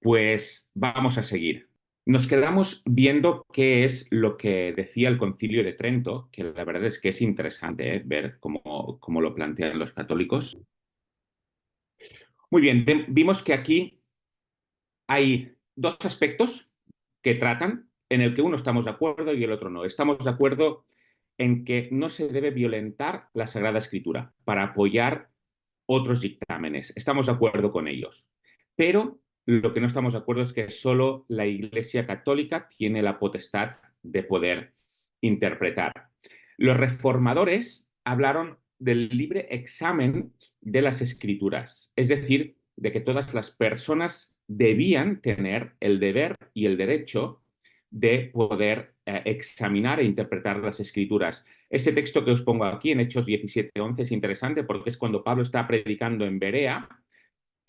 Pues vamos a seguir. Nos quedamos viendo qué es lo que decía el Concilio de Trento, que la verdad es que es interesante, ver cómo lo plantean los católicos. Muy bien, vimos que aquí hay dos aspectos que tratan, en el que uno estamos de acuerdo y el otro no. Estamos de acuerdo en que no se debe violentar la Sagrada Escritura para apoyar otros dictámenes. Estamos de acuerdo con ellos. Pero lo que no estamos de acuerdo es que solo la Iglesia Católica tiene la potestad de poder interpretar. Los reformadores hablaron del libre examen de las Escrituras, es decir, de que todas las personas debían tener el deber y el derecho de poder examinar e interpretar las Escrituras. Este texto que os pongo aquí en Hechos 17:11 es interesante porque es cuando Pablo está predicando en Berea.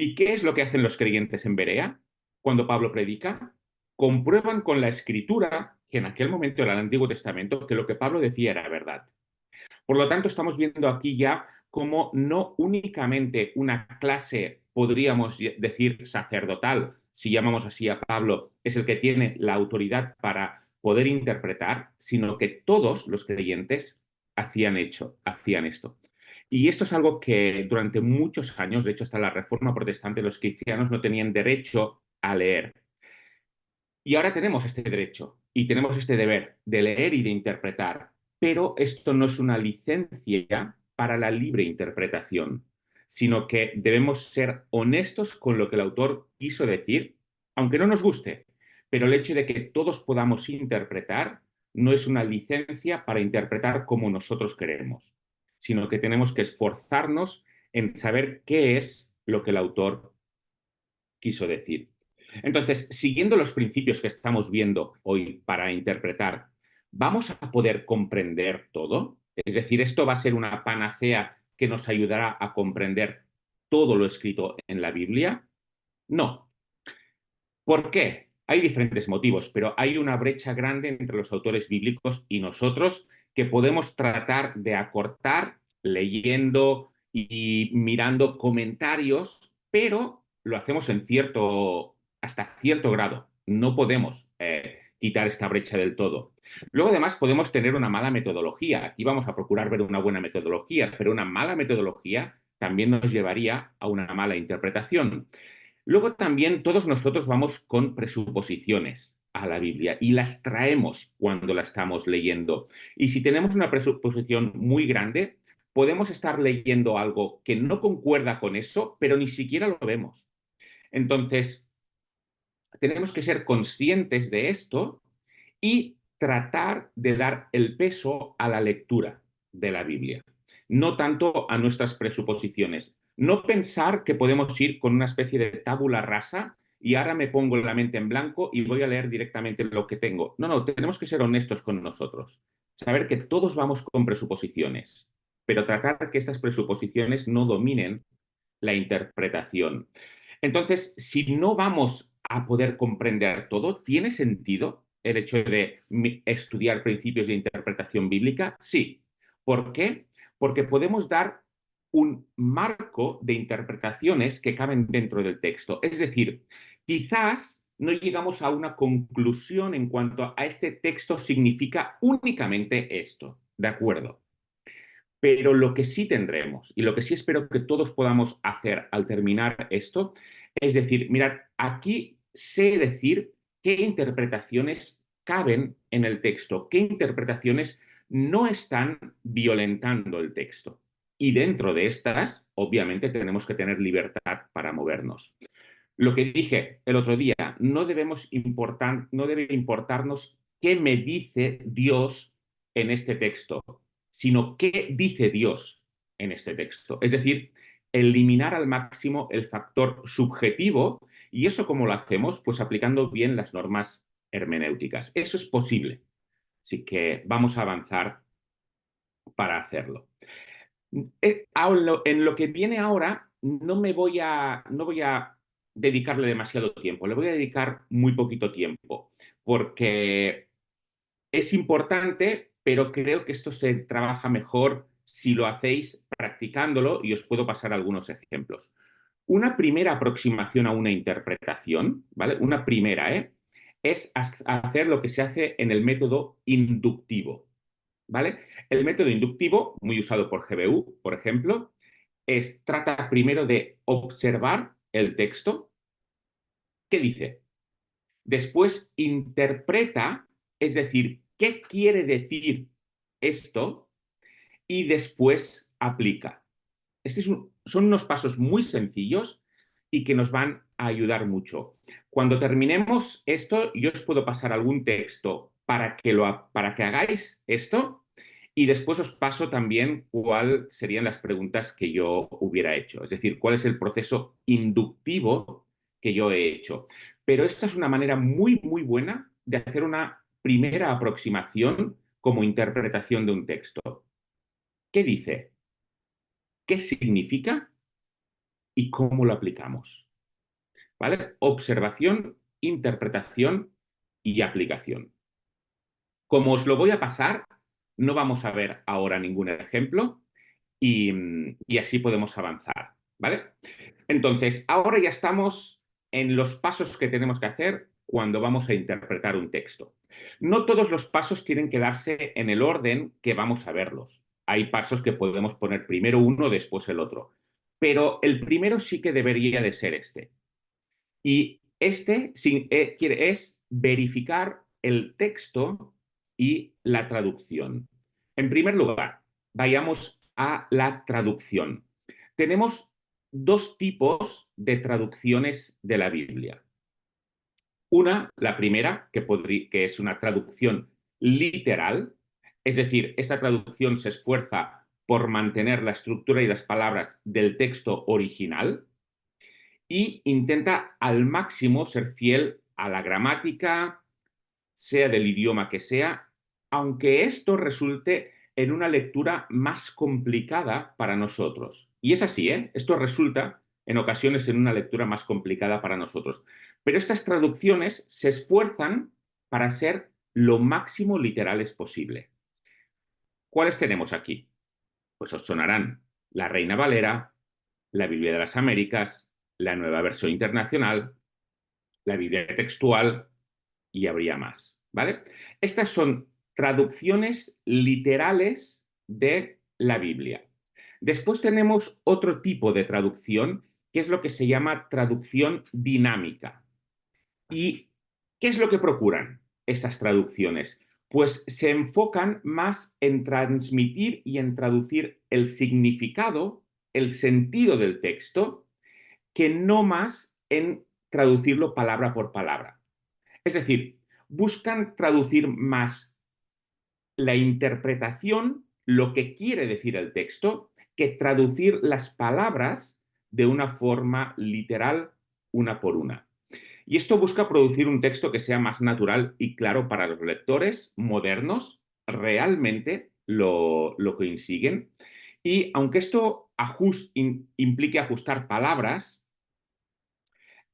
¿Y qué es lo que hacen los creyentes en Berea cuando Pablo predica? Comprueban con la Escritura, que en aquel momento era el Antiguo Testamento, que lo que Pablo decía era verdad. Por lo tanto, estamos viendo aquí ya cómo no únicamente una clase, podríamos decir, sacerdotal, si llamamos así a Pablo, es el que tiene la autoridad para poder interpretar, sino que todos los creyentes hacían esto. Y esto es algo que durante muchos años, de hecho hasta la Reforma Protestante, los cristianos no tenían derecho a leer. Y ahora tenemos este derecho y tenemos este deber de leer y de interpretar, pero esto no es una licencia para la libre interpretación, sino que debemos ser honestos con lo que el autor quiso decir, aunque no nos guste, pero el hecho de que todos podamos interpretar no es una licencia para interpretar como nosotros queremos, sino que tenemos que esforzarnos en saber qué es lo que el autor quiso decir. Entonces, siguiendo los principios que estamos viendo hoy para interpretar, ¿vamos a poder comprender todo? Es decir, ¿esto va a ser una panacea que nos ayudará a comprender todo lo escrito en la Biblia? No. ¿Por qué? Hay diferentes motivos, pero hay una brecha grande entre los autores bíblicos y nosotros que podemos tratar de acortar leyendo y mirando comentarios, pero lo hacemos hasta cierto grado. No podemos quitar esta brecha del todo. Luego, además, podemos tener una mala metodología. Aquí vamos a procurar ver una buena metodología, pero una mala metodología también nos llevaría a una mala interpretación. Luego también todos nosotros vamos con presuposiciones a la Biblia y las traemos cuando la estamos leyendo. Y si tenemos una presuposición muy grande, podemos estar leyendo algo que no concuerda con eso, pero ni siquiera lo vemos. Entonces, tenemos que ser conscientes de esto y tratar de dar el peso a la lectura de la Biblia, no tanto a nuestras presuposiciones. No pensar que podemos ir con una especie de tabula rasa y ahora me pongo la mente en blanco y voy a leer directamente lo que tengo. No, no, tenemos que ser honestos con nosotros. Saber que todos vamos con presuposiciones, pero tratar que estas presuposiciones no dominen la interpretación. Entonces, si no vamos a poder comprender todo, ¿tiene sentido el hecho de estudiar principios de interpretación bíblica? Sí. ¿Por qué? Porque podemos dar un marco de interpretaciones que caben dentro del texto. Es decir, quizás no llegamos a una conclusión en cuanto a este texto significa únicamente esto. ¿De acuerdo? Pero lo que sí tendremos y lo que sí espero que todos podamos hacer al terminar esto es decir, mirad, aquí sé decir qué interpretaciones caben en el texto, qué interpretaciones no están violentando el texto. Y dentro de estas, obviamente, tenemos que tener libertad para movernos. Lo que dije el otro día, no debe importarnos qué me dice Dios en este texto, sino qué dice Dios en este texto. Es decir, eliminar al máximo el factor subjetivo y eso cómo lo hacemos, pues aplicando bien las normas hermenéuticas. Eso es posible. Así que vamos a avanzar para hacerlo. En lo que viene ahora, no voy a dedicarle demasiado tiempo, le voy a dedicar muy poquito tiempo, porque es importante, pero creo que esto se trabaja mejor si lo hacéis practicándolo y os puedo pasar algunos ejemplos. Una primera aproximación a una interpretación, ¿vale? Una primera, es hacer lo que se hace en el método inductivo, ¿vale? El método inductivo, muy usado por GBU, por ejemplo, trata primero de observar el texto. ¿Qué dice? Después interpreta, es decir, ¿qué quiere decir esto? Y después aplica. Son unos pasos muy sencillos y que nos van a ayudar mucho. Cuando terminemos esto, yo os puedo pasar algún texto para que hagáis esto y después os paso también cuáles serían las preguntas que yo hubiera hecho. Es decir, cuál es el proceso inductivo que yo he hecho. Pero esta es una manera muy, muy buena de hacer una primera aproximación como interpretación de un texto. ¿Qué dice? ¿Qué significa? ¿Y cómo lo aplicamos? ¿Vale? Observación, interpretación y aplicación. Como os lo voy a pasar, no vamos a ver ahora ningún ejemplo y así podemos avanzar, ¿vale? Entonces, ahora ya estamos en los pasos que tenemos que hacer cuando vamos a interpretar un texto. No todos los pasos tienen que darse en el orden que vamos a verlos. Hay pasos que podemos poner primero uno, después el otro. Pero el primero sí que debería de ser este. Y este es verificar el texto y la traducción. En primer lugar, vayamos a la traducción. Tenemos dos tipos de traducciones de la Biblia. Una, la primera, que es una traducción literal, es decir, esa traducción se esfuerza por mantener la estructura y las palabras del texto original y intenta al máximo ser fiel a la gramática, sea del idioma que sea, aunque esto resulte en una lectura más complicada para nosotros. Y es así, ¿eh? Esto resulta en ocasiones en una lectura más complicada para nosotros. Pero estas traducciones se esfuerzan para ser lo máximo literales posible. ¿Cuáles tenemos aquí? Pues os sonarán la Reina Valera, la Biblia de las Américas, la Nueva Versión Internacional, la Biblia textual y habría más, ¿vale? Estas son traducciones literales de la Biblia. Después tenemos otro tipo de traducción, que es lo que se llama traducción dinámica. ¿Y qué es lo que procuran esas traducciones? Pues se enfocan más en transmitir y en traducir el significado, el sentido del texto, que no más en traducirlo palabra por palabra. Es decir, buscan traducir más la interpretación, lo que quiere decir el texto, que traducir las palabras de una forma literal, una por una. Y esto busca producir un texto que sea más natural y claro para los lectores modernos, realmente lo consiguen. Y aunque esto implique ajustar palabras,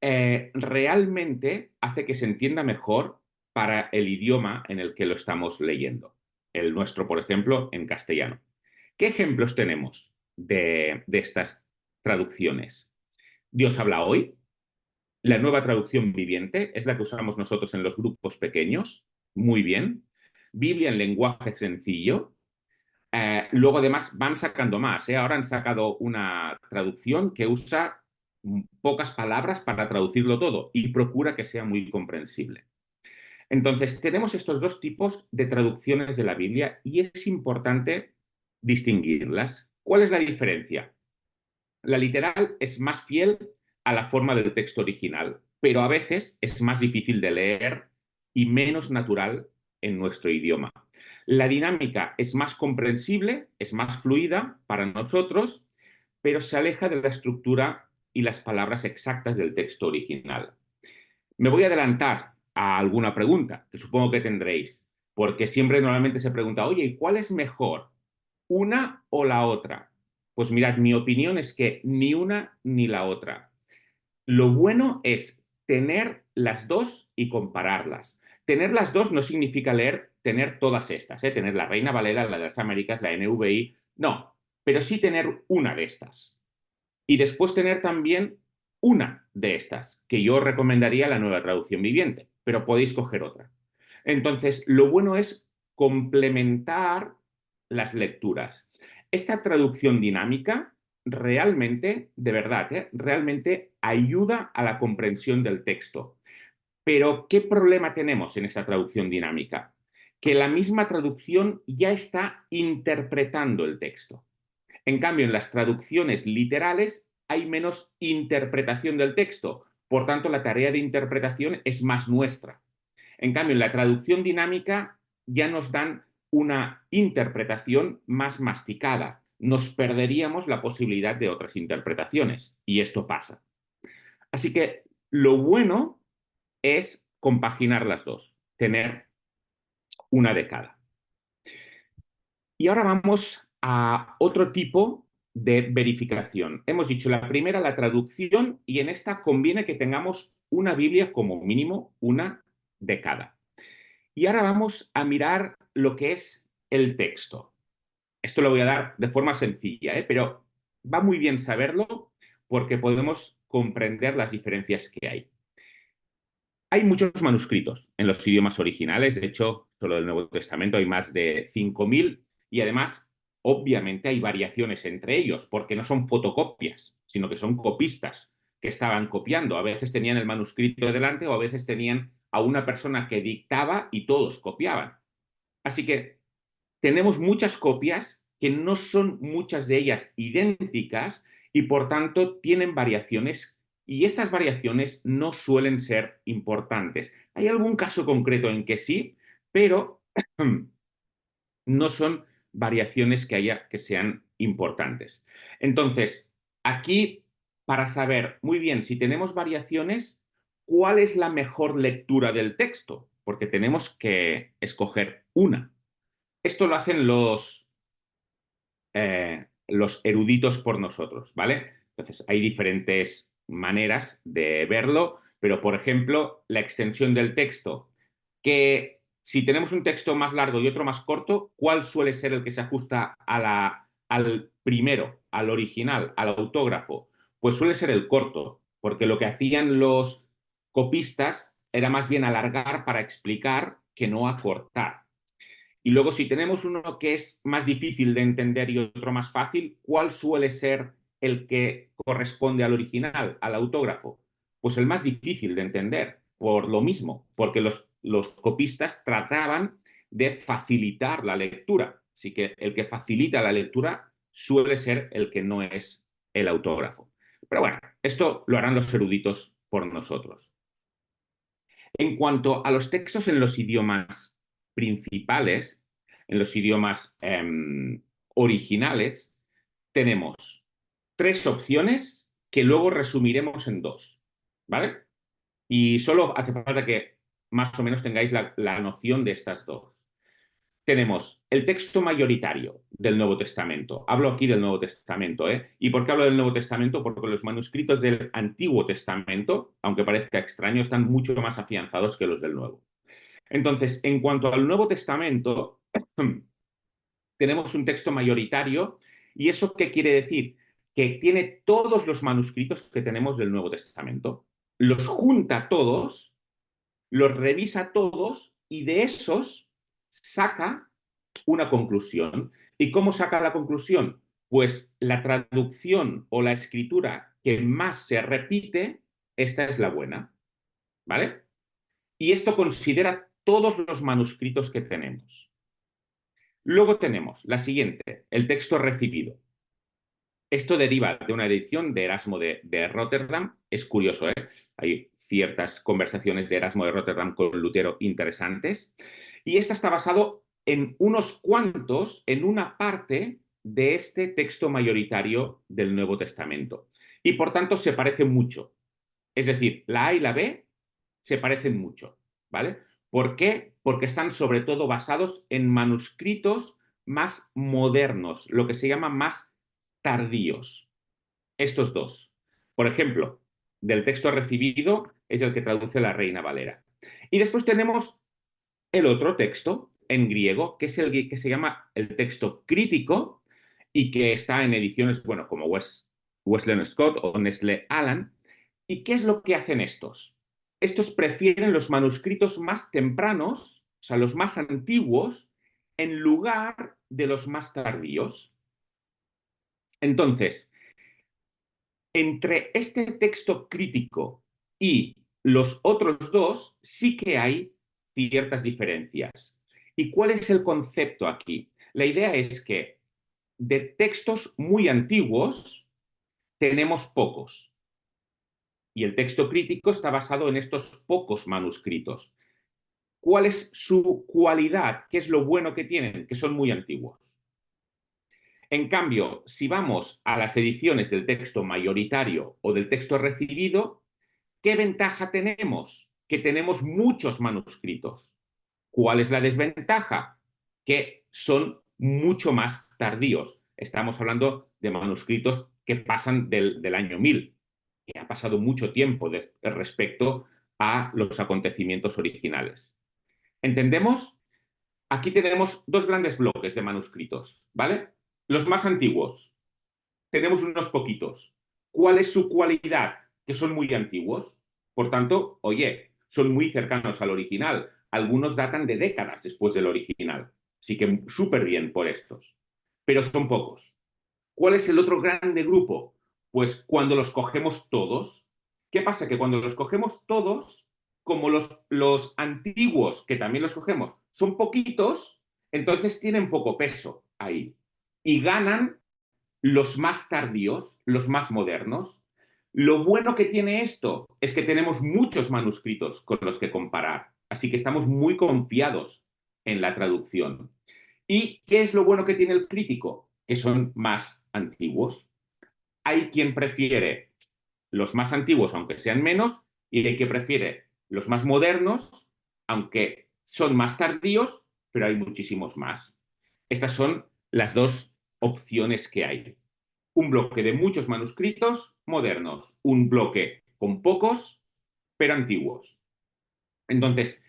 realmente hace que se entienda mejor para el idioma en el que lo estamos leyendo. El nuestro, por ejemplo, en castellano. ¿Qué ejemplos tenemos de estas traducciones? Dios habla hoy. La nueva traducción viviente es la que usamos nosotros en los grupos pequeños. Muy bien. Biblia en lenguaje sencillo. Luego, además, van sacando más. Ahora han sacado una traducción que usa pocas palabras para traducirlo todo y procura que sea muy comprensible. Entonces, tenemos estos dos tipos de traducciones de la Biblia y es importante distinguirlas. ¿Cuál es la diferencia? La literal es más fiel a la forma del texto original, pero a veces es más difícil de leer y menos natural en nuestro idioma. La dinámica es más comprensible, es más fluida para nosotros, pero se aleja de la estructura y las palabras exactas del texto original. Me voy a adelantar a alguna pregunta que supongo que tendréis, porque siempre normalmente se pregunta, oye, ¿y cuál es mejor? ¿Una o la otra? Pues mirad, mi opinión es que ni una ni la otra. Lo bueno es tener las dos y compararlas. Tener las dos no significa tener todas estas, tener la Reina Valera, la de las Américas, la NVI, no, pero sí tener una de estas. Y después tener también una de estas, que yo recomendaría la Nueva Traducción Viviente, pero podéis coger otra. Entonces, lo bueno es complementar las lecturas. Esta traducción dinámica realmente, de verdad, realmente ayuda a la comprensión del texto. Pero, ¿qué problema tenemos en esa traducción dinámica? Que la misma traducción ya está interpretando el texto. En cambio, en las traducciones literales hay menos interpretación del texto. Por tanto, la tarea de interpretación es más nuestra. En cambio, en la traducción dinámica ya nos dan una interpretación más masticada. Nos perderíamos la posibilidad de otras interpretaciones. Y esto pasa. Así que lo bueno es compaginar las dos, tener una de cada. Y ahora vamos a otro tipo de verificación. Hemos dicho la primera, la traducción, y en esta conviene que tengamos una Biblia como mínimo, una de cada. Y ahora vamos a mirar lo que es el texto. Esto lo voy a dar de forma sencilla, pero va muy bien saberlo porque podemos comprender las diferencias que hay. Hay muchos manuscritos en los idiomas originales, de hecho, solo del Nuevo Testamento hay más de 5.000 y además, obviamente, hay variaciones entre ellos, porque no son fotocopias, sino que son copistas que estaban copiando. A veces tenían el manuscrito delante o a veces tenían a una persona que dictaba y todos copiaban. Así que tenemos muchas copias que no son muchas de ellas idénticas y por tanto tienen variaciones y estas variaciones no suelen ser importantes. Hay algún caso concreto en que sí, pero no son variaciones que sean importantes. Entonces, aquí, para saber muy bien si tenemos variaciones, ¿cuál es la mejor lectura del texto? Porque tenemos que escoger una. Esto lo hacen los eruditos por nosotros, ¿vale? Entonces, hay diferentes maneras de verlo, pero, por ejemplo, la extensión del texto, que si tenemos un texto más largo y otro más corto, ¿cuál suele ser el que se ajusta al primero, al original, al autógrafo? Pues suele ser el corto, porque lo que hacían los copistas era más bien alargar para explicar que no acortar. Y luego, si tenemos uno que es más difícil de entender y otro más fácil, ¿cuál suele ser el que corresponde al original, al autógrafo? Pues el más difícil de entender, por lo mismo, porque los copistas trataban de facilitar la lectura. Así que el que facilita la lectura suele ser el que no es el autógrafo. Pero bueno, esto lo harán los eruditos por nosotros. En cuanto a los textos en los idiomas principales, en los idiomas originales, tenemos tres opciones que luego resumiremos en dos, ¿vale? Y solo hace falta que más o menos tengáis la noción de estas dos. Tenemos el texto mayoritario del Nuevo Testamento. Hablo aquí del Nuevo Testamento, ¿eh? ¿Y por qué hablo del Nuevo Testamento? Porque los manuscritos del Antiguo Testamento, aunque parezca extraño, están mucho más afianzados que los del Nuevo. Entonces, en cuanto al Nuevo Testamento, tenemos un texto mayoritario. ¿Y eso qué quiere decir? Que tiene todos los manuscritos que tenemos del Nuevo Testamento. Los junta todos, los revisa todos y de esos saca una conclusión. ¿Y cómo saca la conclusión? Pues la traducción o la escritura que más se repite, esta es la buena, ¿vale? Y esto considera todos los manuscritos que tenemos. Luego tenemos la siguiente, el texto recibido. Esto deriva de una edición de Erasmo de Rotterdam. Es curioso, ¿eh? Hay ciertas conversaciones de Erasmo de Rotterdam con Lutero interesantes. Y esta está basado en unos cuantos, en una parte de este texto mayoritario del Nuevo Testamento. Y por tanto se parece mucho. Es decir, la A y la B se parecen mucho, ¿vale? ¿Por qué? Porque están sobre todo basados en manuscritos más modernos, lo que se llama más tardíos. Estos dos. Por ejemplo, del texto recibido es el que traduce la Reina Valera. Y después tenemos el otro texto en griego, que es el que se llama el texto crítico y que está en ediciones, bueno, como Wesleyan Scott o Nestle Aland, ¿Y qué es lo que hacen estos? Estos prefieren los manuscritos más tempranos, o sea, los más antiguos, en lugar de los más tardíos. Entonces, entre este texto crítico y los otros dos, sí que hay ciertas diferencias. ¿Y cuál es el concepto aquí? La idea es que de textos muy antiguos tenemos pocos. Y el texto crítico está basado en estos pocos manuscritos. ¿Cuál es su cualidad? ¿Qué es lo bueno que tienen? Que son muy antiguos. En cambio, si vamos a las ediciones del texto mayoritario o del texto recibido, ¿qué ventaja tenemos? Que tenemos muchos manuscritos. ¿Cuál es la desventaja? Que son mucho más tardíos. Estamos hablando de manuscritos que pasan del año 1000, que ha pasado mucho tiempo respecto a los acontecimientos originales. ¿Entendemos? Aquí tenemos dos grandes bloques de manuscritos, ¿vale? Los más antiguos, tenemos unos poquitos. ¿Cuál es su cualidad? Que son muy antiguos. Por tanto, oye, son muy cercanos al original. Algunos datan de décadas después del original. Así que súper bien por estos. Pero son pocos. ¿Cuál es el otro grande grupo? Pues cuando los cogemos todos. ¿Qué pasa? Que cuando los cogemos todos, como los antiguos, que también los cogemos, son poquitos, entonces tienen poco peso ahí. Y ganan los más tardíos, los más modernos. Lo bueno que tiene esto es que tenemos muchos manuscritos con los que comparar, así que estamos muy confiados en la traducción. ¿Y qué es lo bueno que tiene el crítico? Que son más antiguos. Hay quien prefiere los más antiguos, aunque sean menos, y hay quien prefiere los más modernos, aunque son más tardíos, pero hay muchísimos más. Estas son las dos opciones que hay. Un bloque de muchos manuscritos modernos, un bloque con pocos, pero antiguos. Entonces,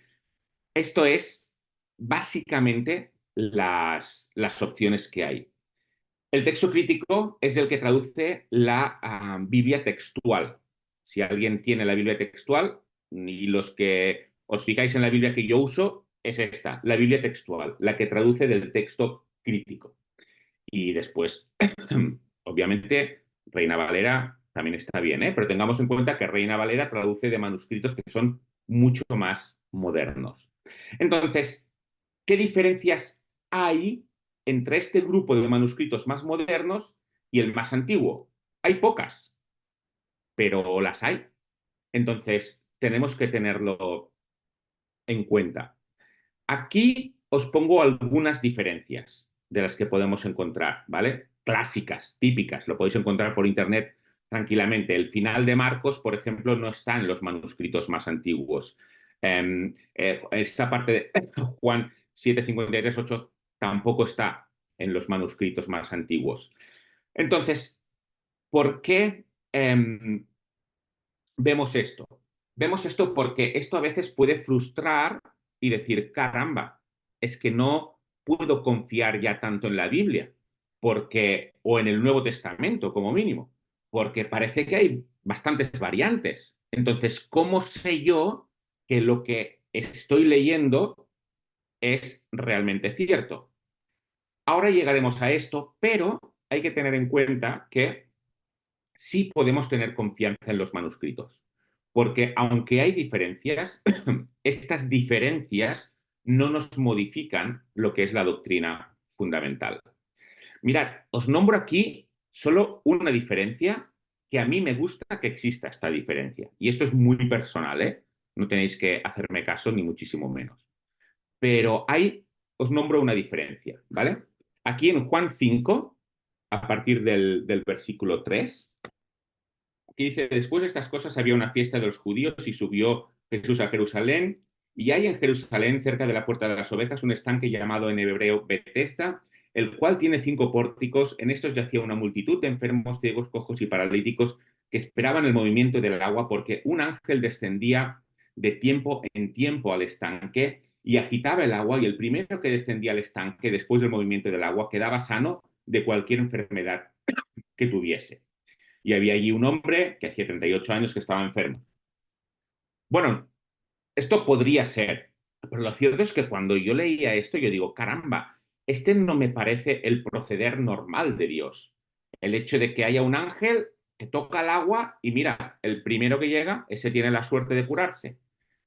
esto es básicamente las opciones que hay. El texto crítico es el que traduce la Biblia textual. Si alguien tiene la Biblia textual, y los que os fijáis en la Biblia que yo uso, es esta, la Biblia textual, la que traduce del texto crítico. Y después, obviamente, Reina Valera también está bien, ¿eh? Pero tengamos en cuenta que Reina Valera traduce de manuscritos que son mucho más modernos. Entonces, ¿qué diferencias hay entre este grupo de manuscritos más modernos y el más antiguo? Hay pocas, pero las hay. Entonces, tenemos que tenerlo en cuenta. Aquí os pongo algunas diferencias de las que podemos encontrar, ¿vale? Clásicas, típicas, lo podéis encontrar por internet tranquilamente. El final de Marcos, por ejemplo, no está en los manuscritos más antiguos. Esta parte de Juan 7:53-8 tampoco está en los manuscritos más antiguos. Entonces, ¿por qué vemos esto? Vemos esto porque esto a veces puede frustrar y decir, caramba, es que no puedo confiar ya tanto en la Biblia, porque, o en el Nuevo Testamento como mínimo, porque parece que hay bastantes variantes. Entonces, ¿cómo sé yo que lo que estoy leyendo es realmente cierto? Ahora llegaremos a esto, pero hay que tener en cuenta que sí podemos tener confianza en los manuscritos, porque aunque hay diferencias, estas diferencias no nos modifican lo que es la doctrina fundamental. Mirad, os nombro aquí solo una diferencia que a mí me gusta que exista esta diferencia. Y esto es muy personal, ¿eh? No tenéis que hacerme caso ni muchísimo menos. Pero os nombro una diferencia, ¿vale? Aquí en Juan 5, a partir del versículo 3, que dice, después de estas cosas había una fiesta de los judíos y subió Jesús a Jerusalén. Y hay en Jerusalén, cerca de la puerta de las ovejas, un estanque llamado en hebreo Betesda, el cual tiene 5 pórticos. En estos yacía una multitud de enfermos, ciegos, cojos y paralíticos que esperaban el movimiento del agua, porque un ángel descendía de tiempo en tiempo al estanque y agitaba el agua, y el primero que descendía al estanque después del movimiento del agua quedaba sano de cualquier enfermedad que tuviese. y había allí un hombre que hacía 38 años que estaba enfermo. Bueno, esto podría ser, pero lo cierto es que cuando yo leía esto, yo digo, caramba, este no me parece el proceder normal de Dios. El hecho de que haya un ángel que toca el agua y mira, el primero que llega, ese tiene la suerte de curarse.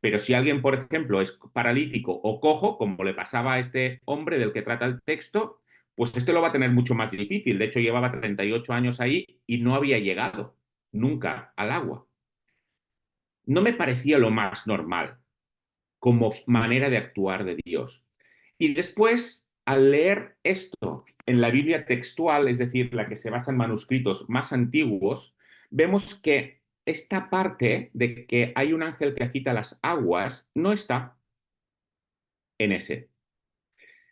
Pero si alguien, por ejemplo, es paralítico o cojo, como le pasaba a este hombre del que trata el texto, pues este lo va a tener mucho más difícil. De hecho, llevaba 38 años ahí y no había llegado nunca al agua. No me parecía lo más normal como manera de actuar de Dios. Y después, al leer esto en la Biblia textual, es decir, la que se basa en manuscritos más antiguos, vemos que esta parte de que hay un ángel que agita las aguas no está en ese.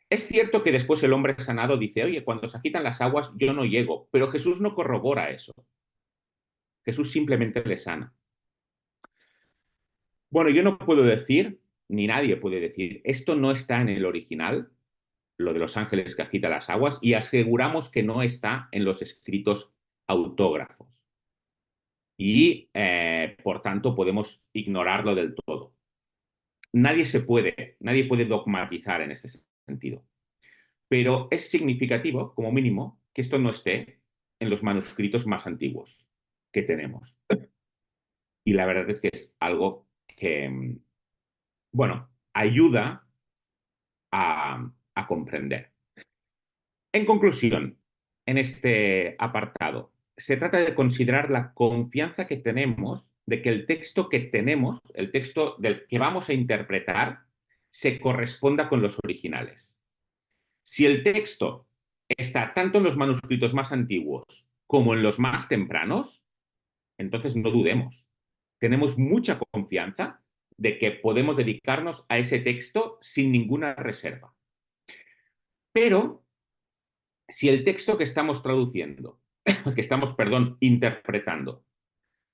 Es cierto que después el hombre sanado dice, oye, cuando se agitan las aguas yo no llego, pero Jesús no corrobora eso. Jesús simplemente le sana. Bueno, yo no puedo decir, ni nadie puede decir, esto no está en el original, lo de los ángeles que agita las aguas, y aseguramos que no está en los escritos autógrafos. Y, por tanto, podemos ignorarlo del todo. Nadie puede dogmatizar en ese sentido. Pero es significativo, como mínimo, que esto no esté en los manuscritos más antiguos que tenemos. Y la verdad es que es algo que, bueno, ayuda a comprender. En conclusión, en este apartado, se trata de considerar la confianza que tenemos de que el texto que tenemos, el texto del que vamos a interpretar, se corresponda con los originales. Si el texto está tanto en los manuscritos más antiguos como en los más tempranos, entonces no dudemos. Tenemos mucha confianza de que podemos dedicarnos a ese texto sin ninguna reserva. Pero si el texto que estamos traduciendo, que estamos, perdón, interpretando,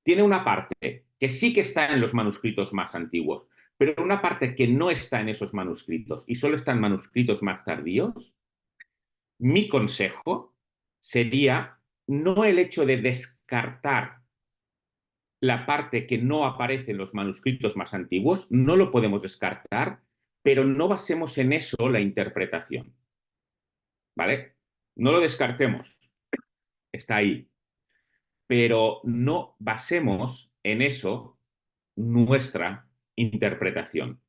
tiene una parte que sí que está en los manuscritos más antiguos, pero una parte que no está en esos manuscritos y solo está en manuscritos más tardíos, mi consejo sería no el hecho de descartar la parte que no aparece en los manuscritos más antiguos, no lo podemos descartar, pero no basemos en eso la interpretación. ¿Vale? No lo descartemos, está ahí, pero no basemos en eso nuestra interpretación.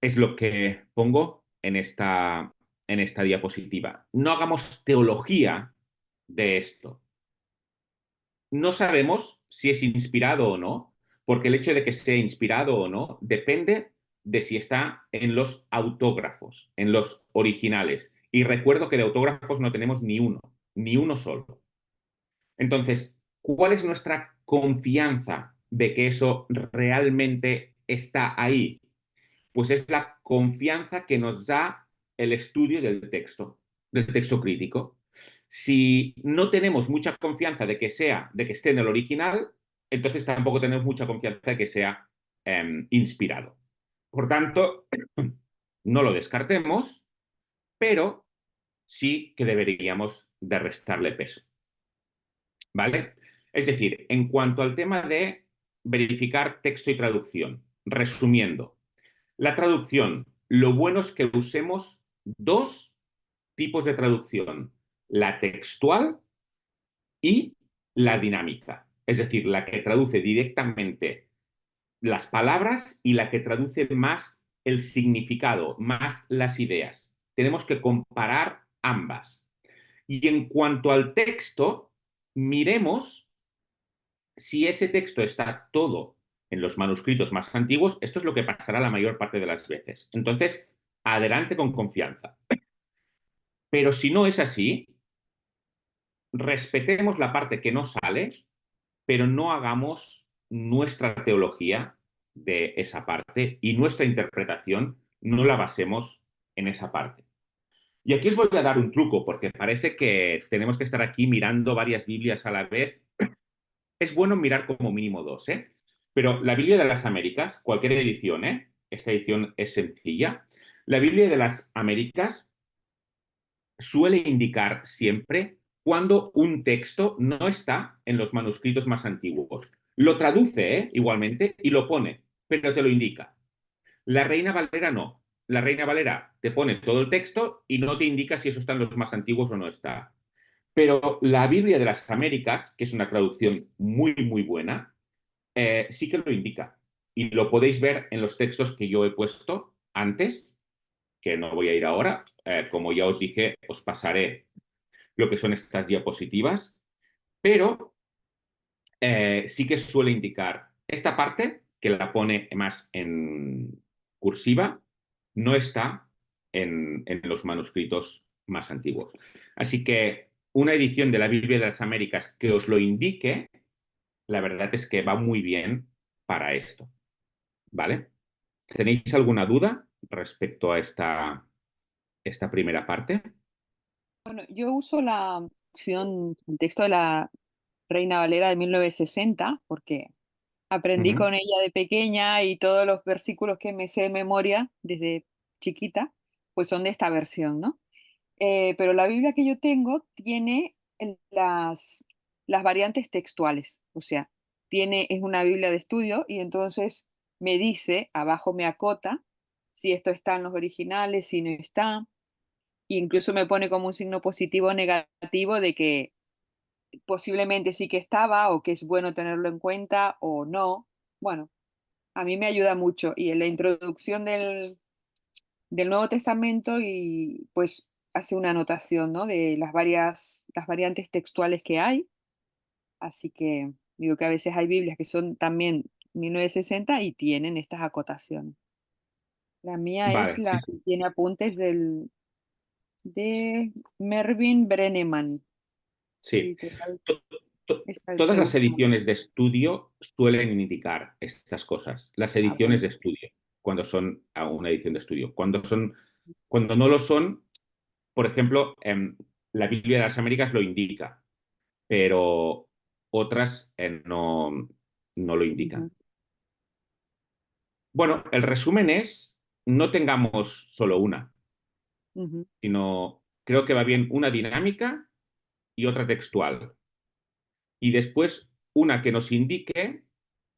Es lo que pongo en esta diapositiva. No hagamos teología de esto. No sabemos si es inspirado o no, porque el hecho de que sea inspirado o no depende de si está en los autógrafos, en los originales. Y recuerdo que de autógrafos no tenemos ni uno solo. Entonces, ¿cuál es nuestra confianza de que eso realmente está ahí? Pues es la confianza que nos da el estudio del texto crítico. Si no tenemos mucha confianza de que esté en el original, entonces tampoco tenemos mucha confianza de que sea inspirado. Por tanto, no lo descartemos, pero sí que deberíamos de restarle peso. ¿Vale? Es decir, en cuanto al tema de verificar texto y traducción, resumiendo, la traducción, lo bueno es que usemos dos tipos de traducción, la textual y la dinámica, es decir, la que traduce directamente las palabras y la que traduce más el significado, más las ideas. Tenemos que comparar ambas. Y en cuanto al texto, miremos si ese texto está todo en los manuscritos más antiguos, esto es lo que pasará la mayor parte de las veces. Entonces, adelante con confianza. Pero si no es así, respetemos la parte que no sale, pero no hagamos nuestra teología de esa parte y nuestra interpretación no la basemos en esa parte. Y aquí os voy a dar un truco, porque parece que tenemos que estar aquí mirando varias Biblias a la vez. Es bueno mirar como mínimo dos, ¿eh? Pero la Biblia de las Américas, cualquier edición, ¿eh? Esta edición es sencilla. La Biblia de las Américas suele indicar siempre cuando un texto no está en los manuscritos más antiguos. Lo traduce, igualmente, y lo pone, pero te lo indica. La Reina Valera no. La Reina Valera te pone todo el texto y no te indica si eso está en los más antiguos o no está. Pero la Biblia de las Américas, que es una traducción muy, muy buena, sí que lo indica. Y lo podéis ver en los textos que yo he puesto antes, que no voy a ir ahora. Como ya os dije, os pasaré lo que son estas diapositivas, pero sí que suele indicar esta parte, que la pone más en cursiva, no está en los manuscritos más antiguos. Así que una edición de la Biblia de las Américas que os lo indique, la verdad es que va muy bien para esto, ¿vale? ¿Tenéis alguna duda respecto a esta primera parte? Bueno, yo uso la opción, el texto de la Reina Valera de 1960 porque aprendí Ujú. con ella de pequeña y todos los versículos que me sé de memoria desde chiquita, pues son de esta versión, ¿no? Pero la Biblia que yo tengo tiene las variantes textuales, o sea, es una Biblia de estudio y entonces me dice, abajo me acota, si esto está en los originales, si no está, e incluso me pone como un signo positivo o negativo de que posiblemente sí que estaba o que es bueno tenerlo en cuenta o no. Bueno, a mí me ayuda mucho y en la introducción del Nuevo Testamento y pues hace una anotación, ¿no? De las variantes textuales que hay. Así que digo que a veces hay Biblias que son también 1960 y tienen estas acotaciones. La mía es Vale, sí, la que sí. tiene apuntes de Mervyn Brenneman, Sí. editorial, To- esta Todas que las gusta más. ediciones de estudio suelen indicar estas cosas. Las Ah, ediciones bueno. de estudio, cuando son una edición de estudio. Cuando no lo son, por ejemplo, la Biblia de las Américas lo indica, pero otras no lo Ujú, indican. Bueno, el resumen es, no tengamos solo una, ujú, sino creo que va bien una dinámica y otra textual. Y después una que nos indique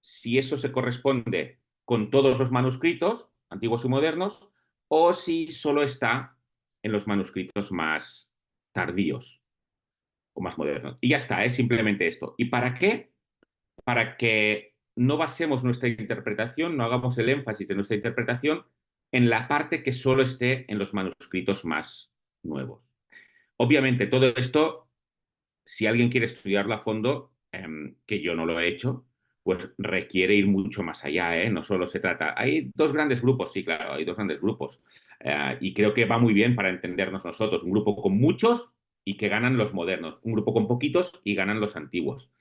si eso se corresponde con todos los manuscritos, antiguos y modernos, o si solo está en los manuscritos más tardíos o más modernos. Y ya está, es simplemente esto. ¿Y para qué? Para que no basemos nuestra interpretación, no hagamos el énfasis de nuestra interpretación en la parte que solo esté en los manuscritos más nuevos. Obviamente, todo esto si alguien quiere estudiarlo a fondo, que yo no lo he hecho, pues requiere ir mucho más allá, ¿eh? No solo se trata. Hay dos grandes grupos, sí, claro, hay dos grandes grupos. Y creo que va muy bien para entendernos nosotros. Un grupo con muchos y que ganan los modernos. Un grupo con poquitos y ganan los antiguos.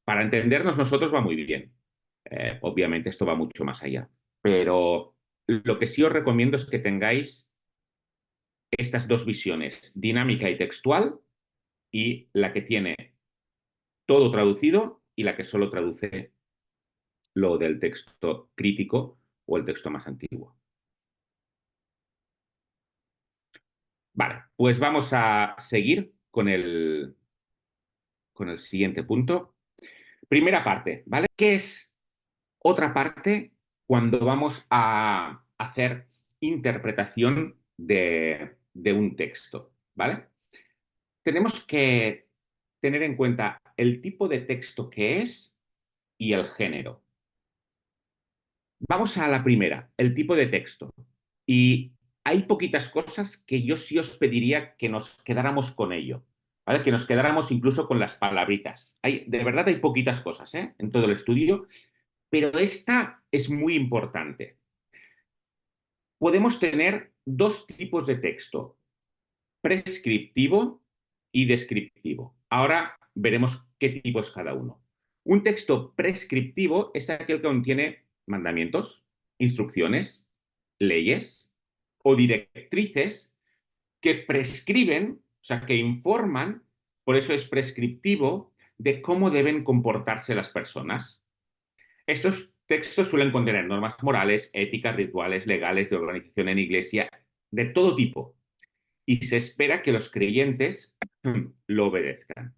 Para entendernos nosotros va muy bien. Obviamente esto va mucho más allá. Pero lo que sí os recomiendo es que tengáis estas dos visiones, dinámica y textual, y la que tiene todo traducido y la que solo traduce lo del texto crítico o el texto más antiguo. Vale, pues vamos a seguir con el siguiente punto. Primera parte, ¿vale? ¿Qué es otra parte cuando vamos a hacer interpretación de un texto? ¿Vale? Tenemos que tener en cuenta el tipo de texto que es y el género. Vamos a la primera, el tipo de texto. Y hay poquitas cosas que yo sí os pediría que nos quedáramos con ello, ¿vale? Que nos quedáramos incluso con las palabritas. De verdad hay poquitas cosas, en todo el estudio, pero esta es muy importante. Podemos tener dos tipos de texto, prescriptivo y descriptivo. Ahora veremos qué tipo es cada uno. Un texto prescriptivo es aquel que contiene mandamientos, instrucciones, leyes o directrices que prescriben, o sea, que informan, por eso es prescriptivo, de cómo deben comportarse las personas. Estos textos suelen contener normas morales, éticas, rituales, legales, de organización en iglesia, de todo tipo. Y se espera que los creyentes lo obedezcan.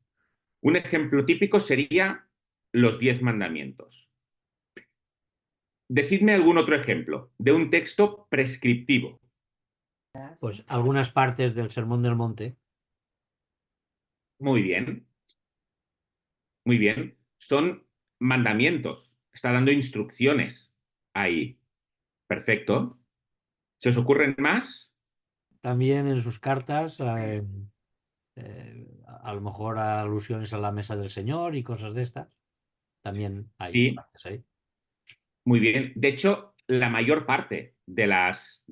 Un ejemplo típico sería los 10 mandamientos. Decidme algún otro ejemplo de un texto prescriptivo. Pues algunas partes del Sermón del Monte. Muy bien, muy bien. Son mandamientos. Está dando instrucciones ahí. Perfecto. ¿Se os ocurren más? También en sus cartas, a lo mejor alusiones a la mesa del Señor y cosas de estas. También hay Sí, partes ahí. muy bien. De hecho, la mayor parte de las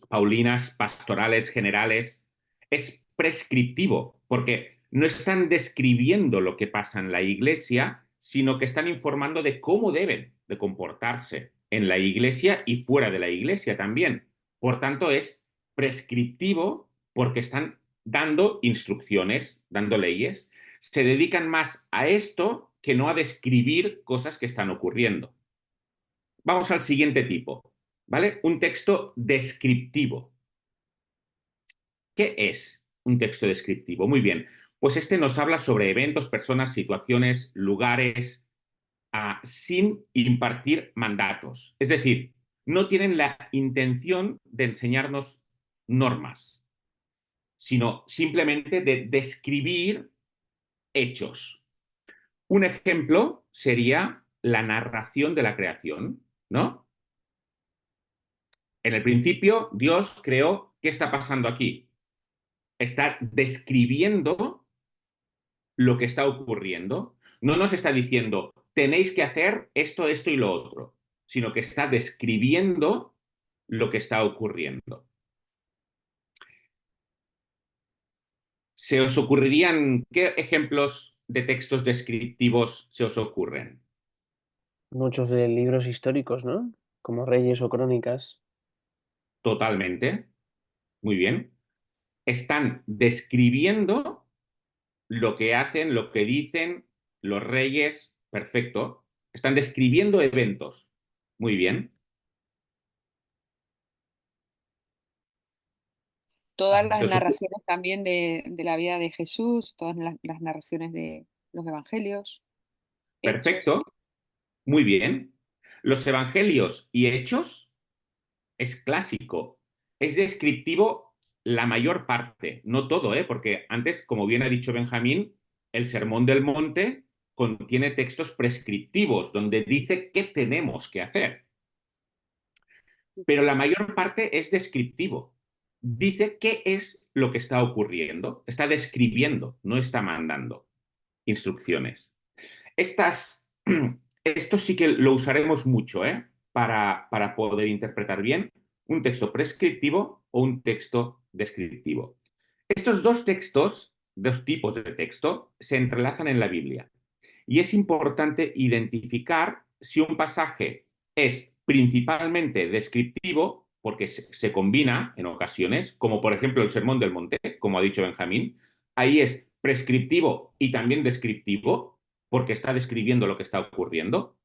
Paulinas pastorales generales es prescriptivo, porque no están describiendo lo que pasa en la iglesia, sino que están informando de cómo deben de comportarse en la iglesia y fuera de la iglesia también. Por tanto, es prescriptivo porque están dando instrucciones, dando leyes. Se dedican más a esto que no a describir cosas que están ocurriendo. Vamos al siguiente tipo, ¿vale? Un texto descriptivo. ¿Qué es un texto descriptivo? Muy bien, pues este nos habla sobre eventos, personas, situaciones, lugares, sin impartir mandatos. Es decir, no tienen la intención de enseñarnos normas, sino simplemente de describir hechos. Un ejemplo sería la narración de la creación, ¿no? En el principio, Dios creó, ¿qué está pasando aquí? Está describiendo lo que está ocurriendo. No nos está diciendo, tenéis que hacer esto, esto y lo otro, sino que está describiendo lo que está ocurriendo. ¿Se os ocurrirían qué ejemplos de textos descriptivos se os ocurren? Muchos de libros históricos, ¿no? Como Reyes o Crónicas. Totalmente. Muy bien. Están describiendo lo que hacen, lo que dicen los reyes. Perfecto. Están describiendo eventos. Muy bien. Todas las ¿Se os ocurre? narraciones también de la vida de Jesús, todas las narraciones de los evangelios, hechos. Perfecto. Muy bien. Los evangelios y hechos es clásico. Es descriptivo la mayor parte, no todo, ¿eh? Porque antes, como bien ha dicho Benjamín, el Sermón del Monte contiene textos prescriptivos donde dice qué tenemos que hacer. Pero la mayor parte es descriptivo. Dice qué es lo que está ocurriendo. Está describiendo, no está mandando instrucciones. Estas, esto sí que lo usaremos mucho, ¿eh? Para poder interpretar bien un texto prescriptivo o un texto descriptivo. Estos dos textos, dos tipos de texto, se entrelazan en la Biblia. Y es importante identificar si un pasaje es principalmente descriptivo, porque se combina en ocasiones, como por ejemplo el Sermón del Monte, como ha dicho Benjamín, ahí es prescriptivo y también descriptivo, porque está describiendo lo que está ocurriendo.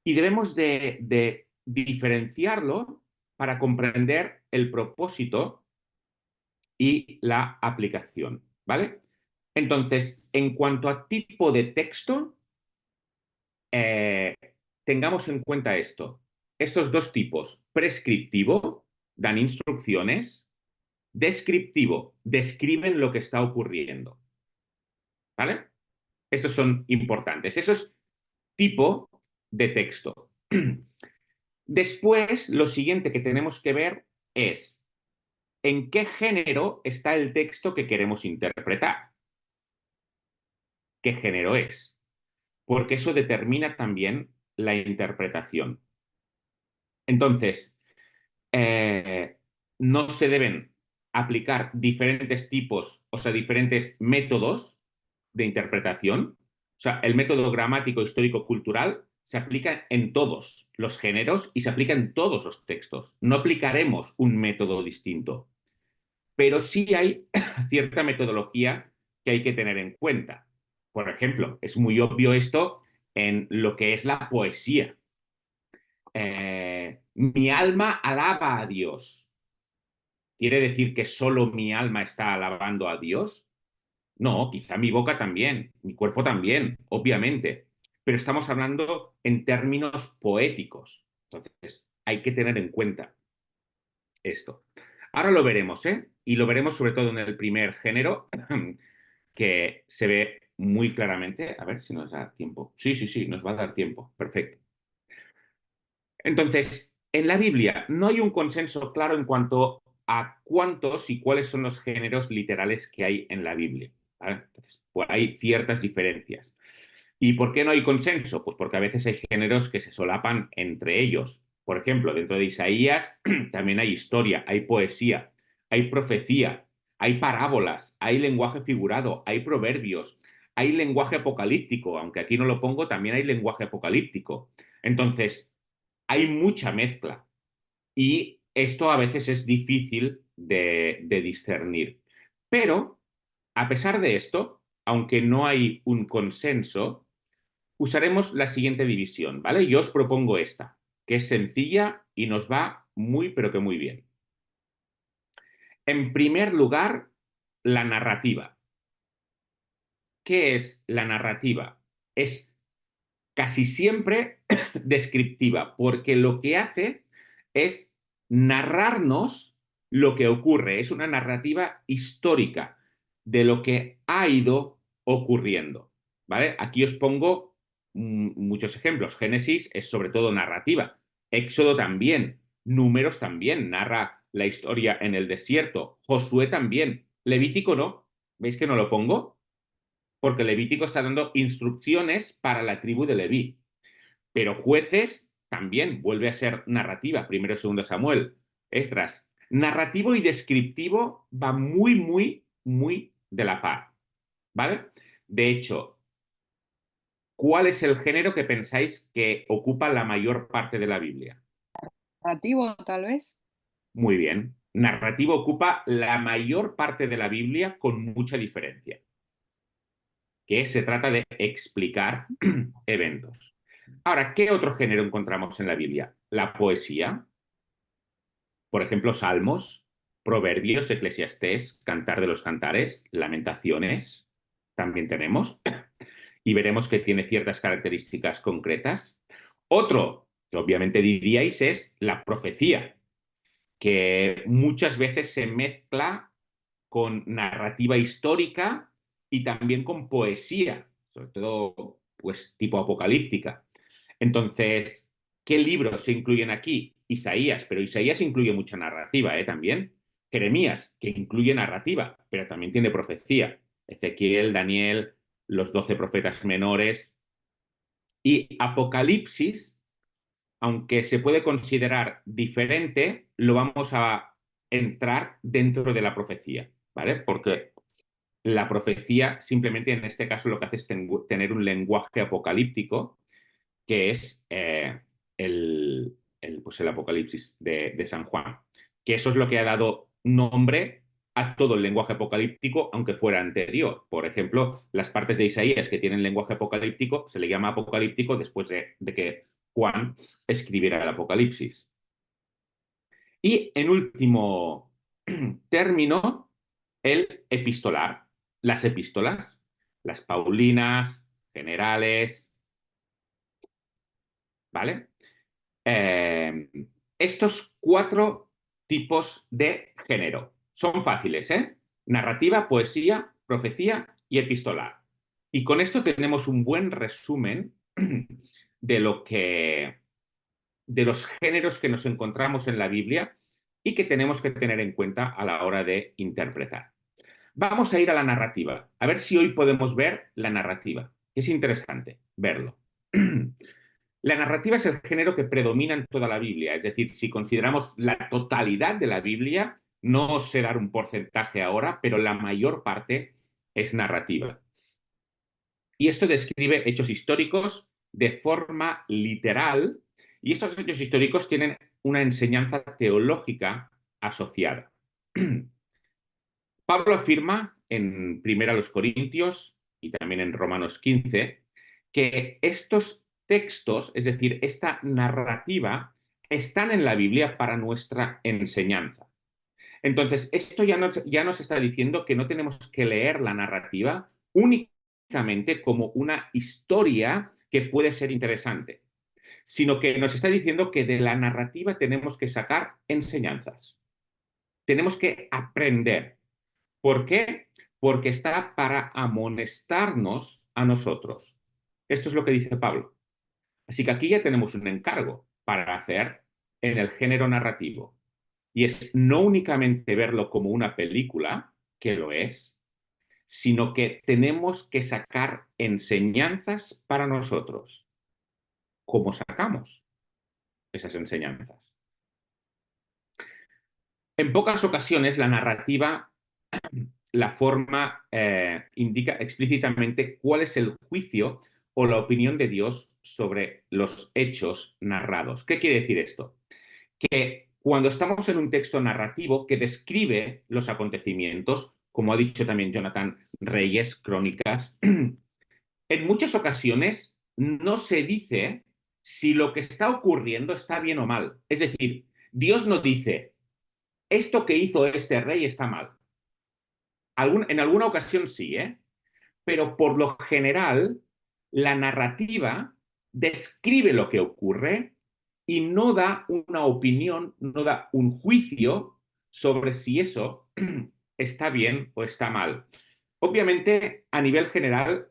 Y debemos de diferenciarlo para comprender el propósito y la aplicación, ¿vale? Entonces, en cuanto a tipo de texto, eh, tengamos en cuenta esto. Estos dos tipos, prescriptivo, dan instrucciones, descriptivo, describen lo que está ocurriendo, ¿vale? Estos son importantes. Eso es tipo de texto. Después, lo siguiente que tenemos que ver es en qué género está el texto que queremos interpretar. ¿Qué género es? Porque eso determina también la interpretación. Entonces, no se deben aplicar diferentes tipos, o sea, diferentes métodos de interpretación. O sea, el método gramático, histórico, cultural se aplica en todos los géneros y se aplica en todos los textos. No aplicaremos un método distinto, pero sí hay cierta metodología que hay que tener en cuenta. Por ejemplo, es muy obvio esto en lo que es la poesía. Mi alma alaba a Dios. ¿quiere decir que solo mi alma está alabando a Dios? No, quizá mi boca también, mi cuerpo también, obviamente, pero estamos hablando en términos poéticos. Entonces, hay que tener en cuenta esto. Ahora lo veremos, ¿eh? Y lo veremos sobre todo en el primer género, que se ve muy claramente. A ver si nos da tiempo. Sí, sí, sí, nos va a dar tiempo. Perfecto. Entonces, en la Biblia no hay un consenso claro en cuanto a cuántos y cuáles son los géneros literales que hay en la Biblia. ¿Vale? Entonces, pues hay ciertas diferencias. ¿Y por qué no hay consenso? Pues porque a veces hay géneros que se solapan entre ellos. Por ejemplo, dentro de Isaías también hay historia, hay poesía, hay profecía, hay parábolas, hay lenguaje figurado, hay proverbios, hay lenguaje apocalíptico, aunque aquí no lo pongo, también hay lenguaje apocalíptico. Entonces, hay mucha mezcla y esto a veces es difícil de discernir. Pero, a pesar de esto, aunque no hay un consenso, usaremos la siguiente división, ¿vale? Yo os propongo esta, que es sencilla y nos va muy, pero que muy bien. En primer lugar, la narrativa. ¿Qué es la narrativa? Es casi siempre descriptiva, porque lo que hace es narrarnos lo que ocurre. Es una narrativa histórica de lo que ha ido ocurriendo. ¿Vale? Aquí os pongo muchos ejemplos. Génesis es sobre todo narrativa. Éxodo también. Números también. Narra la historia en el desierto. Josué también. Levítico no. ¿Veis que no lo pongo? Porque Levítico está dando instrucciones para la tribu de Leví. Pero Jueces también vuelve a ser narrativa, primero y segundo Samuel. Esdras, narrativo y descriptivo va muy, muy, muy de la par, ¿vale? De hecho, ¿cuál es el género que pensáis que ocupa la mayor parte de la Biblia? Narrativo, tal vez. Muy bien. Narrativo ocupa la mayor parte de la Biblia con mucha diferencia, que se trata de explicar eventos. Ahora, ¿qué otro género encontramos en la Biblia? La poesía, por ejemplo, Salmos, Proverbios, Eclesiastés, Cantar de los Cantares, Lamentaciones, también tenemos, y veremos que tiene ciertas características concretas. Otro, que obviamente diríais, es la profecía, que muchas veces se mezcla con narrativa histórica y también con poesía, sobre todo pues tipo apocalíptica. Entonces, ¿qué libros se incluyen aquí? Isaías, pero Isaías incluye mucha narrativa, también. Jeremías, que incluye narrativa, pero también tiene profecía. Ezequiel, Daniel, los 12 profetas menores. Y Apocalipsis, aunque se puede considerar diferente, lo vamos a entrar dentro de la profecía, ¿vale? Porque la profecía simplemente en este caso lo que hace es tener un lenguaje apocalíptico, que es pues el Apocalipsis de San Juan, que eso es lo que ha dado nombre a todo el lenguaje apocalíptico, aunque fuera anterior. Por ejemplo, las partes de Isaías que tienen lenguaje apocalíptico se le llama apocalíptico después de que Juan escribiera el Apocalipsis. Y en último término, el epistolar, las epístolas, las paulinas, generales, ¿vale? Eh, estos 4 tipos de género son fáciles, ¿eh? Narrativa, poesía, profecía y epistolar. Y con esto tenemos un buen resumen de de los géneros que nos encontramos en la Biblia y que tenemos que tener en cuenta a la hora de interpretar. Vamos a ir a la narrativa, a ver si hoy podemos ver la narrativa. Es interesante verlo. La narrativa es el género que predomina en toda la Biblia, es decir, si consideramos la totalidad de la Biblia, no sé dar un porcentaje ahora, pero la mayor parte es narrativa. Y esto describe hechos históricos de forma literal, y estos hechos históricos tienen una enseñanza teológica asociada. Pablo afirma en 1 Corintios y también en Romanos 15 que estos textos, es decir, esta narrativa, están en la Biblia para nuestra enseñanza. Entonces, esto ya nos está diciendo que no tenemos que leer la narrativa únicamente como una historia que puede ser interesante, sino que nos está diciendo que de la narrativa tenemos que sacar enseñanzas. Tenemos que aprender. ¿Por qué? Porque está para amonestarnos a nosotros. Esto es lo que dice Pablo. Así que aquí ya tenemos un encargo para hacer en el género narrativo. Y es no únicamente verlo como una película, que lo es, sino que tenemos que sacar enseñanzas para nosotros. ¿Cómo sacamos esas enseñanzas? En pocas ocasiones la narrativa, la forma, indica explícitamente cuál es el juicio o la opinión de Dios sobre los hechos narrados. ¿Qué quiere decir esto? Que cuando estamos en un texto narrativo que describe los acontecimientos, como ha dicho también Jonathan Reyes, Crónicas, en muchas ocasiones no se dice si lo que está ocurriendo está bien o mal. Es decir, Dios no dice, esto que hizo este rey está mal. En alguna ocasión sí, ¿eh? Pero por lo general, la narrativa describe lo que ocurre y no da una opinión, no da un juicio sobre si eso está bien o está mal. Obviamente, a nivel general,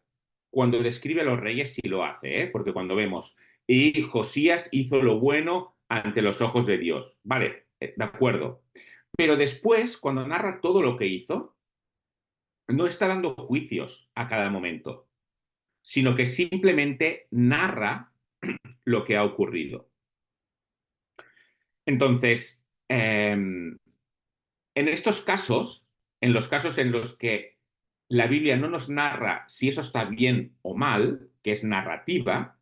cuando describe a los reyes sí lo hace, ¿eh? Porque cuando vemos, y Josías hizo lo bueno ante los ojos de Dios. Vale, de acuerdo. Pero después, cuando narra todo lo que hizo, no está dando juicios a cada momento, sino que simplemente narra lo que ha ocurrido. Entonces, en estos casos, en los casos en los que la Biblia no nos narra si eso está bien o mal, que es narrativa,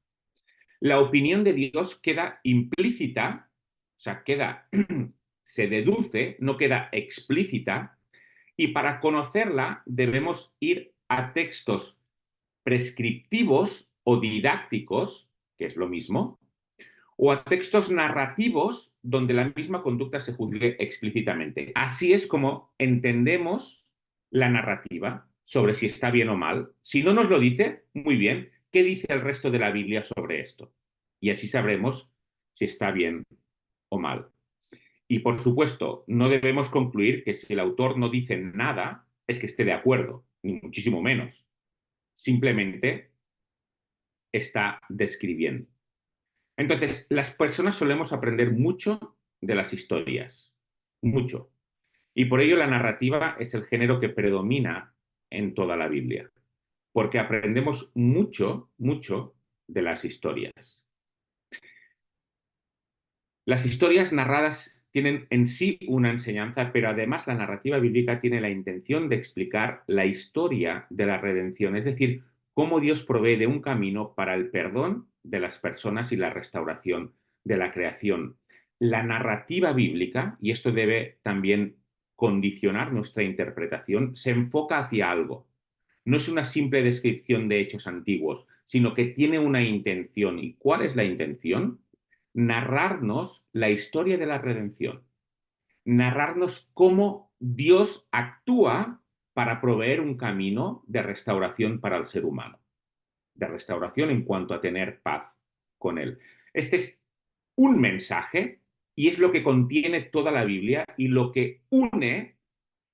la opinión de Dios queda implícita, o sea, se deduce, no queda explícita, y para conocerla debemos ir a textos prescriptivos o didácticos, que es lo mismo, o a textos narrativos donde la misma conducta se juzgue explícitamente. Así es como entendemos la narrativa sobre si está bien o mal. Si no nos lo dice, muy bien, ¿qué dice el resto de la Biblia sobre esto? Y así sabremos si está bien o mal. Y por supuesto, no debemos concluir que si el autor no dice nada, es que esté de acuerdo, ni muchísimo menos. Simplemente está describiendo. Entonces, las personas solemos aprender mucho de las historias, mucho. Y por ello la narrativa es el género que predomina en toda la Biblia, porque aprendemos mucho, mucho de las historias. Las historias narradas tienen en sí una enseñanza, pero además la narrativa bíblica tiene la intención de explicar la historia de la redención, es decir, cómo Dios provee de un camino para el perdón de las personas y la restauración de la creación. La narrativa bíblica, y esto debe también condicionar nuestra interpretación, se enfoca hacia algo. No es una simple descripción de hechos antiguos, sino que tiene una intención. ¿Y cuál es la intención? Narrarnos la historia de la redención, narrarnos cómo Dios actúa para proveer un camino de restauración para el ser humano, de restauración en cuanto a tener paz con Él. Este es un mensaje y es lo que contiene toda la Biblia y lo que une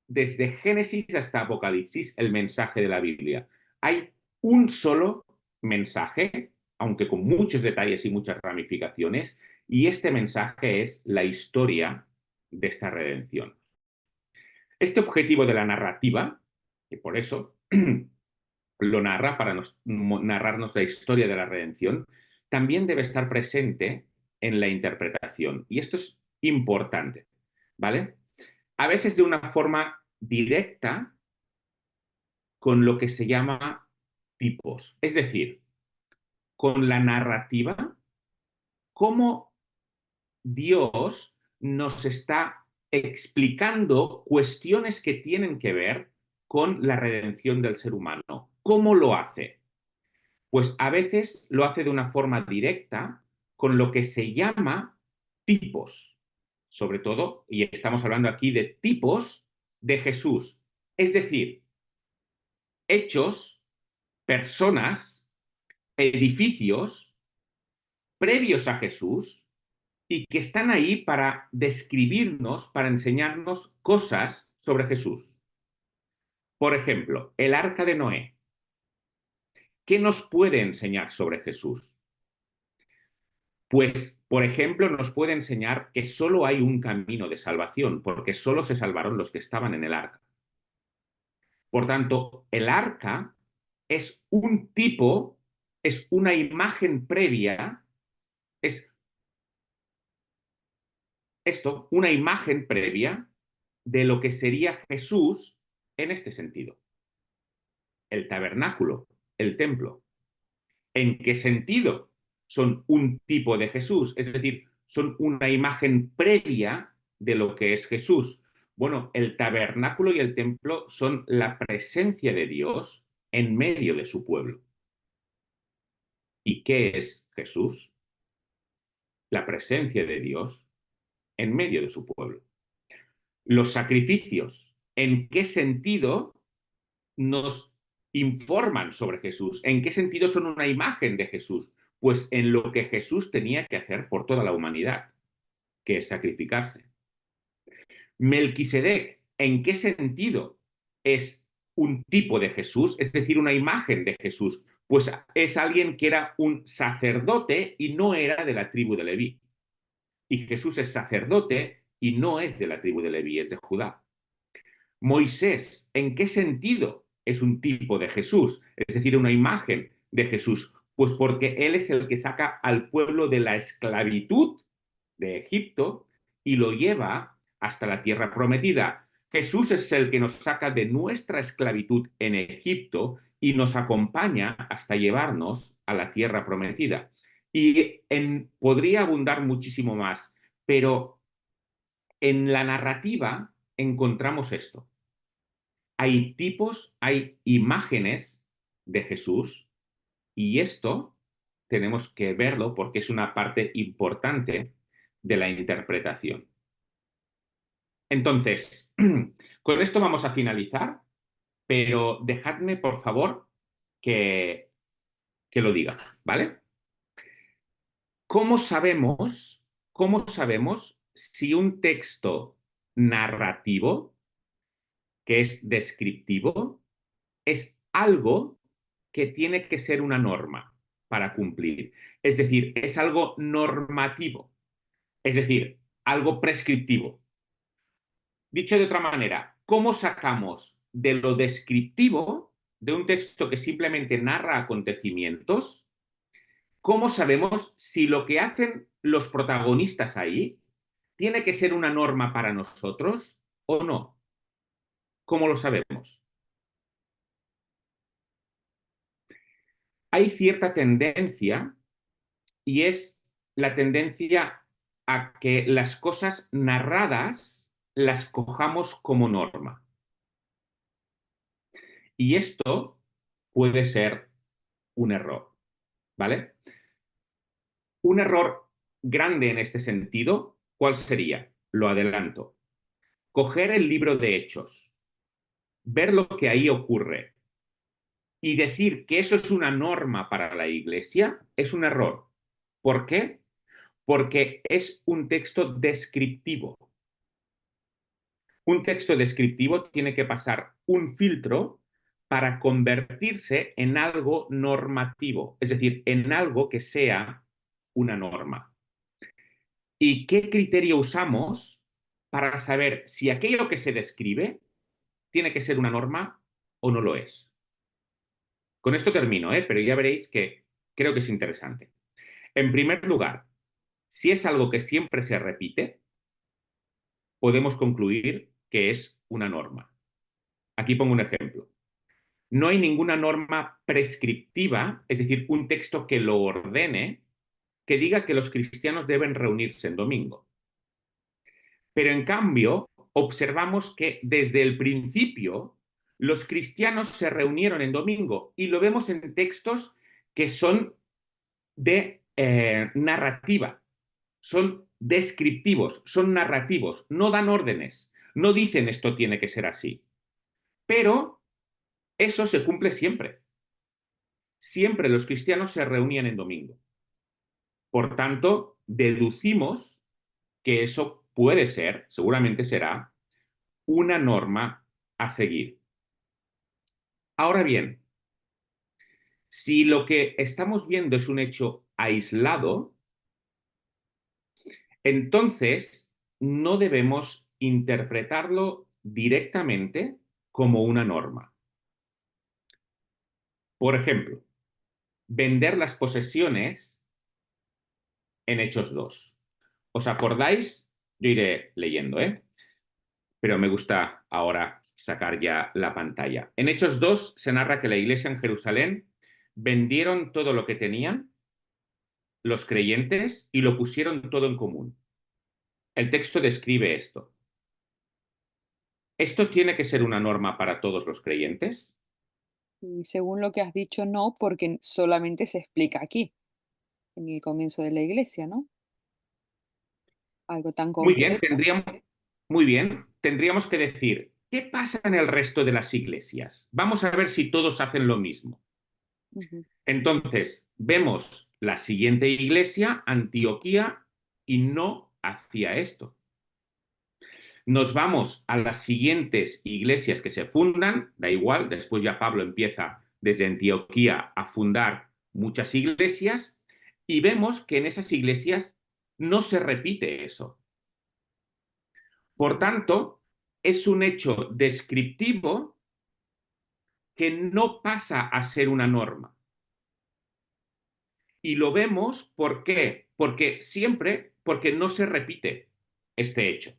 desde Génesis hasta Apocalipsis el mensaje de la Biblia. Hay un solo mensaje, aunque con muchos detalles y muchas ramificaciones, y este mensaje es la historia de esta redención. Este objetivo de la narrativa, que por eso lo narra para narrarnos la historia de la redención, también debe estar presente en la interpretación. Y esto es importante, ¿vale? A veces de una forma directa con lo que se llama tipos. Es decir, con la narrativa, cómo Dios nos está explicando cuestiones que tienen que ver con la redención del ser humano. ¿Cómo lo hace? Pues a veces lo hace de una forma directa con lo que se llama tipos. sobre todo, y estamos hablando aquí de tipos de Jesús, es decir, hechos, personas, edificios previos a Jesús y que están ahí para describirnos, para enseñarnos cosas sobre Jesús. Por ejemplo, el arca de Noé. ¿Qué nos puede enseñar sobre Jesús? Pues, por ejemplo, nos puede enseñar que solo hay un camino de salvación, porque solo se salvaron los que estaban en el arca. Por tanto, el arca es un tipo, es una imagen previa, es esto, una imagen previa de lo que sería Jesús en este sentido. El tabernáculo, el templo. ¿En qué sentido son un tipo de Jesús? Es decir, son una imagen previa de lo que es Jesús. Bueno, el tabernáculo y el templo son la presencia de Dios en medio de su pueblo. ¿Y qué es Jesús? La presencia de Dios en medio de su pueblo. Los sacrificios, ¿en qué sentido nos informan sobre Jesús? ¿En qué sentido son una imagen de Jesús? Pues en lo que Jesús tenía que hacer por toda la humanidad, que es sacrificarse. Melquisedec, ¿en qué sentido es un tipo de Jesús? Es decir, una imagen de Jesús. Pues es alguien que era un sacerdote y no era de la tribu de Leví. Y Jesús es sacerdote y no es de la tribu de Leví, es de Judá. Moisés, ¿en qué sentido es un tipo de Jesús? Es decir, una imagen de Jesús. Pues porque él es el que saca al pueblo de la esclavitud de Egipto y lo lleva hasta la tierra prometida. Jesús es el que nos saca de nuestra esclavitud en Egipto y nos acompaña hasta llevarnos a la tierra prometida. Y podría abundar muchísimo más, pero en la narrativa encontramos esto. Hay tipos, hay imágenes de Jesús y esto tenemos que verlo porque es una parte importante de la interpretación. Entonces, con esto vamos a finalizar, pero dejadme, por favor, que lo diga, ¿vale? ¿Cómo sabemos si un texto narrativo, que es descriptivo, es algo que tiene que ser una norma para cumplir? Es decir, es algo normativo, es decir, algo prescriptivo. Dicho de otra manera, ¿cómo sacamos de lo descriptivo, de un texto que simplemente narra acontecimientos, cómo sabemos si lo que hacen los protagonistas ahí tiene que ser una norma para nosotros o no? ¿Cómo lo sabemos? Hay cierta tendencia y es la tendencia a que las cosas narradas las cojamos como norma. Y esto puede ser un error, ¿vale? Un error grande en este sentido, ¿cuál sería? Lo adelanto. Coger el libro de Hechos, ver lo que ahí ocurre y decir que eso es una norma para la Iglesia es un error. ¿Por qué? Porque es un texto descriptivo. Un texto descriptivo tiene que pasar un filtro para convertirse en algo normativo, es decir, en algo que sea una norma. ¿Y qué criterio usamos para saber si aquello que se describe tiene que ser una norma o no lo es? Con esto termino, pero ya veréis que creo que es interesante. En primer lugar, si es algo que siempre se repite, podemos concluir que es una norma. Aquí pongo un ejemplo. No hay ninguna norma prescriptiva, es decir, un texto que lo ordene, que diga que los cristianos deben reunirse en domingo. Pero en cambio, observamos que desde el principio los cristianos se reunieron en domingo y lo vemos en textos que son de narrativa, son descriptivos, son narrativos, no dan órdenes, no dicen esto tiene que ser así. Pero eso se cumple siempre. Siempre los cristianos se reunían en domingo. Por tanto, deducimos que eso puede ser, seguramente será, una norma a seguir. Ahora bien, si lo que estamos viendo es un hecho aislado, entonces no debemos interpretarlo directamente como una norma. Por ejemplo, vender las posesiones en Hechos 2. ¿Os acordáis? Yo iré leyendo, pero me gusta ahora sacar ya la pantalla. En Hechos 2 se narra que la iglesia en Jerusalén vendieron todo lo que tenían los creyentes y lo pusieron todo en común. El texto describe esto. ¿Esto tiene que ser una norma para todos los creyentes? Y según lo que has dicho, no, porque solamente se explica aquí, en el comienzo de la iglesia, ¿no? Algo tan Muy bien, concreto. tendríamos que decir, ¿qué pasa en el resto de las iglesias? Vamos a ver si todos hacen lo mismo. Ujú, Entonces, vemos la siguiente iglesia, Antioquía, y no hacía esto. Nos vamos a las siguientes iglesias que se fundan, da igual, después ya Pablo empieza desde Antioquía a fundar muchas iglesias y vemos que en esas iglesias no se repite eso. Por tanto, es un hecho descriptivo que no pasa a ser una norma. Y lo vemos, ¿por qué? Porque no se repite este hecho.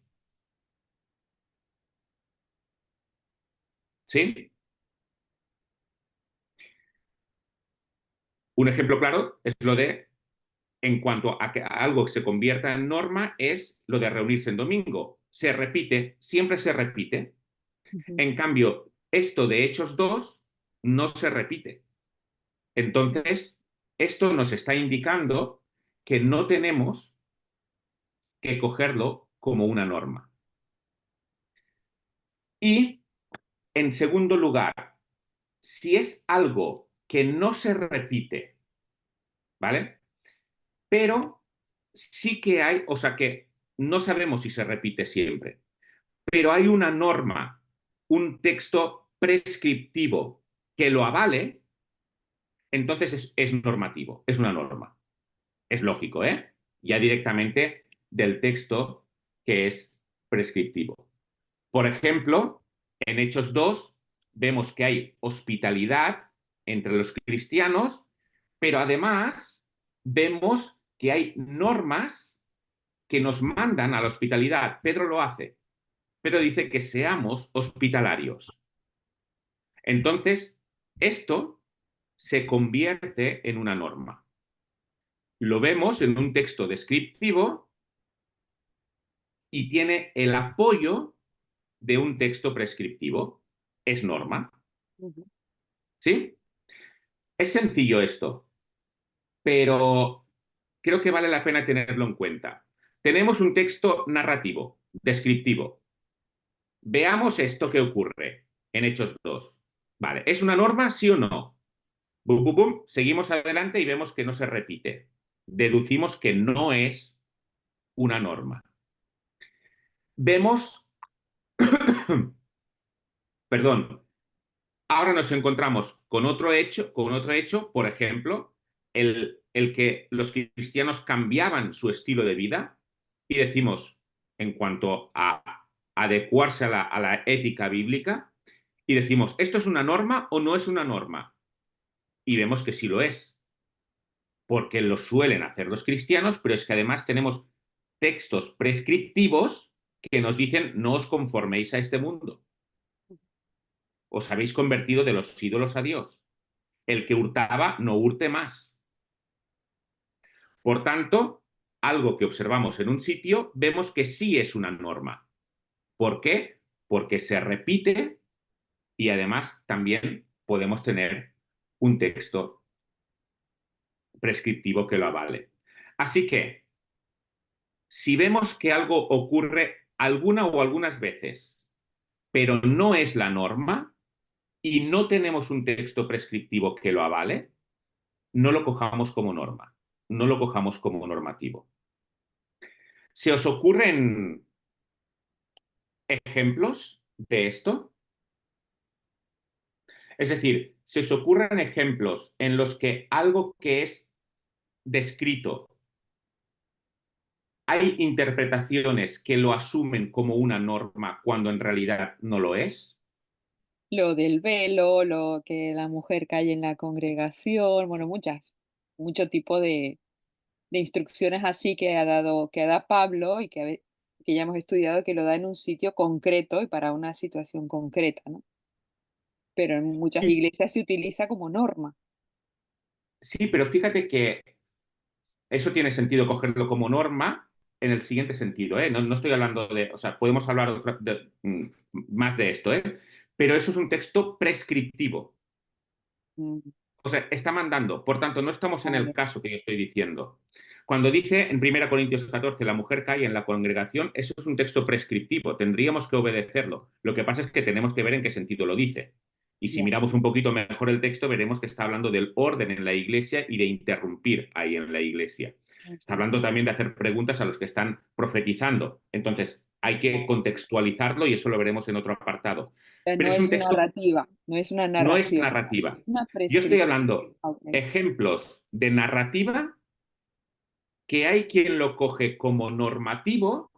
¿Sí? Un ejemplo claro es lo de, en cuanto a que algo se convierta en norma, es lo de reunirse en domingo. Se repite, siempre se repite. ujú. En cambio, esto de Hechos 2 no se repite. Entonces, esto nos está indicando que no tenemos que cogerlo como una norma. Y, en segundo lugar, si es algo que no se repite, ¿vale? Pero sí que hay, o sea que no sabemos si se repite siempre, pero hay una norma, un texto prescriptivo que lo avale, entonces es normativo, es una norma. Es lógico, ¿eh? Ya directamente del texto que es prescriptivo. Por ejemplo, en Hechos 2 vemos que hay hospitalidad entre los cristianos, pero además vemos que hay normas que nos mandan a la hospitalidad. Pedro lo hace. Pedro dice que seamos hospitalarios. Entonces, esto se convierte en una norma. Lo vemos en un texto descriptivo y tiene el apoyo de un texto prescriptivo. Es norma. Ujú. ¿Sí? Es sencillo esto, pero creo que vale la pena tenerlo en cuenta. Tenemos un texto narrativo, descriptivo. Veamos esto que ocurre en Hechos 2. Vale, ¿es una norma, sí o no? Bum, bum, bum. Seguimos adelante y vemos que no se repite. Deducimos que no es una norma. Vemos, perdón, ahora nos encontramos con otro hecho, por ejemplo, el que los cristianos cambiaban su estilo de vida y decimos, en cuanto a adecuarse a la ética bíblica, y decimos, ¿esto es una norma o no es una norma? Y vemos que sí lo es, porque lo suelen hacer los cristianos, pero es que además tenemos textos prescriptivos que nos dicen, no os conforméis a este mundo. Os habéis convertido de los ídolos a Dios. El que hurtaba, no hurte más. Por tanto, algo que observamos en un sitio, vemos que sí es una norma. ¿Por qué? Porque se repite y además también podemos tener un texto prescriptivo que lo avale. Así que, Si vemos que algo ocurre alguna o algunas veces, pero no es la norma y no tenemos un texto prescriptivo que lo avale, no lo cojamos como norma, no lo cojamos como normativo. ¿Se os ocurren ejemplos de esto? Es decir, ¿se os ocurren ejemplos en los que algo que es descrito, hay interpretaciones que lo asumen como una norma cuando en realidad no lo es? Lo del velo, lo que la mujer cae en la congregación, bueno, mucho tipo de instrucciones así que da Pablo y que ya hemos estudiado que lo da en un sitio concreto y para una situación concreta, ¿no? Pero en muchas Sí, iglesias se utiliza como norma. sí, pero fíjate que eso tiene sentido cogerlo como norma en el siguiente sentido, ¿eh? No, no estoy hablando de, o sea, podemos hablar más de esto, ¿eh? Pero eso es un texto prescriptivo. Mm, O sea, está mandando. Por tanto, no estamos en el vale, caso que yo estoy diciendo. Cuando dice en 1 Corintios 14, la mujer cae en la congregación, eso es un texto prescriptivo. Tendríamos que obedecerlo. Lo que pasa es que tenemos que ver en qué sentido lo dice. Y si ya. miramos un poquito mejor el texto, veremos que está hablando del orden en la iglesia y de interrumpir ahí en la iglesia. Está Ujú, hablando también de hacer preguntas a los que están profetizando. Entonces, hay que vale. contextualizarlo y eso lo veremos en otro apartado. Pero No es un es texto, narrativa, no es una no es narración, narrativa. es una Yo estoy prescripción. hablando Ok. ejemplos de narrativa que hay quien lo coge como normativo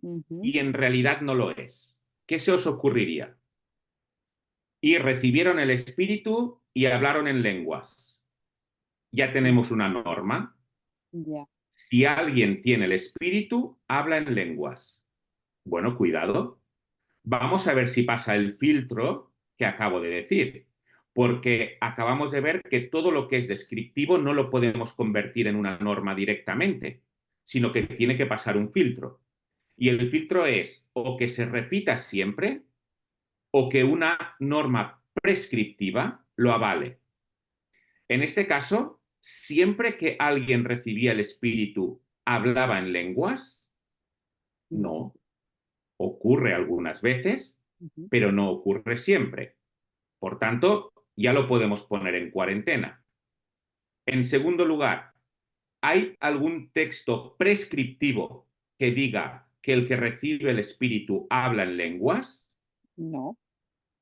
Ujú, y en realidad no lo es. ¿Qué se os ocurriría? Y recibieron el Espíritu y hablaron en lenguas. Ya tenemos una norma. ya. Si alguien tiene el Espíritu, habla en lenguas. Bueno, cuidado. Vamos a ver si pasa el filtro que acabo de decir, porque acabamos de ver que todo lo que es descriptivo no lo podemos convertir en una norma directamente, sino que tiene que pasar un filtro. Y el filtro es o que se repita siempre o que una norma prescriptiva lo avale. En este caso, siempre que alguien recibía el espíritu, hablaba en lenguas, No. no. Ocurre algunas veces, Ujú. pero no ocurre siempre. Por tanto, ya lo podemos poner en cuarentena. En segundo lugar, ¿hay algún texto prescriptivo que diga que el que recibe el espíritu habla en lenguas? No.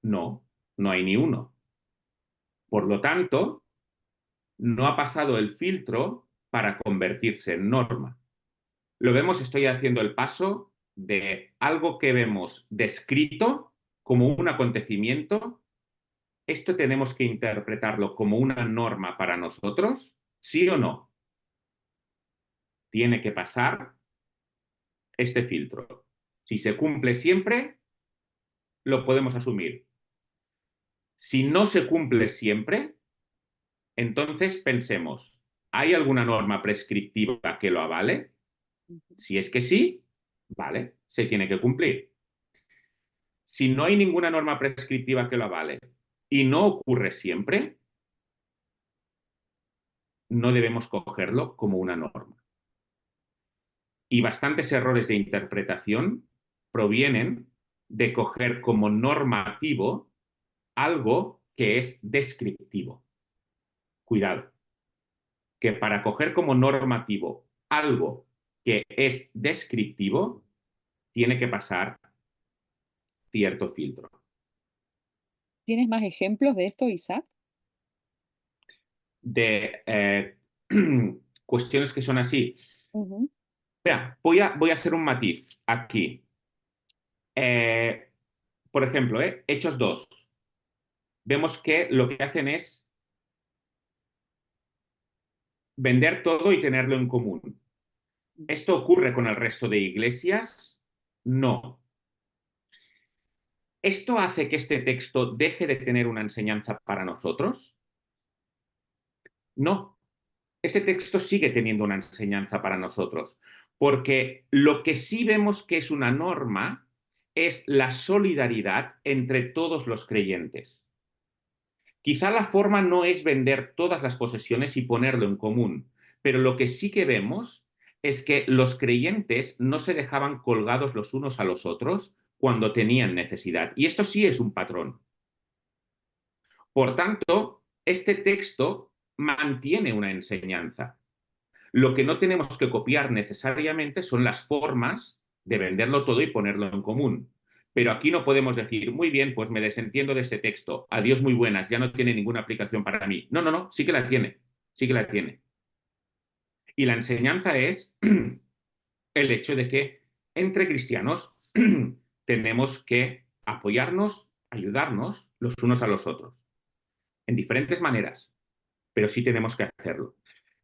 No, no hay ni uno. Por lo tanto, no ha pasado el filtro para convertirse en norma. Lo vemos, estoy haciendo el paso de algo que vemos descrito como un acontecimiento. ¿Esto tenemos que interpretarlo como una norma para nosotros? ¿Sí o no? Tiene que pasar este filtro. Si se cumple siempre, lo podemos asumir. Si no se cumple siempre, entonces pensemos, ¿hay alguna norma prescriptiva que lo avale? Ujú. Si es que sí, vale, se tiene que cumplir. Si no hay ninguna norma prescriptiva que lo avale y no ocurre siempre, no debemos cogerlo como una norma. Y bastantes errores de interpretación provienen de coger como normativo algo que es descriptivo. Cuidado, que para coger como normativo algo que es descriptivo, tiene que pasar cierto filtro. ¿Tienes más ejemplos de esto, Isaac? De cuestiones que son así. Ujú. Mira, voy a hacer un matiz aquí. Eh, por ejemplo, Hechos 2. Vemos que lo que hacen es vender todo y tenerlo en común. ¿Esto ocurre con el resto de iglesias? No. ¿Esto hace que este texto deje de tener una enseñanza para nosotros? No. Este texto sigue teniendo una enseñanza para nosotros, porque lo que sí vemos que es una norma es la solidaridad entre todos los creyentes. Quizá la forma no es vender todas las posesiones y ponerlo en común, pero lo que sí que vemos es que los creyentes no se dejaban colgados los unos a los otros cuando tenían necesidad. Y esto sí es un patrón. Por tanto, este texto mantiene una enseñanza. Lo que no tenemos que copiar necesariamente son las formas de venderlo todo y ponerlo en común. Pero aquí no podemos decir, muy bien, pues me desentiendo de ese texto, adiós muy buenas, ya no tiene ninguna aplicación para mí. No, no, no, sí que la tiene, sí que la tiene. Y la enseñanza es el hecho de que entre cristianos tenemos que apoyarnos, ayudarnos los unos a los otros, en diferentes maneras, pero sí tenemos que hacerlo.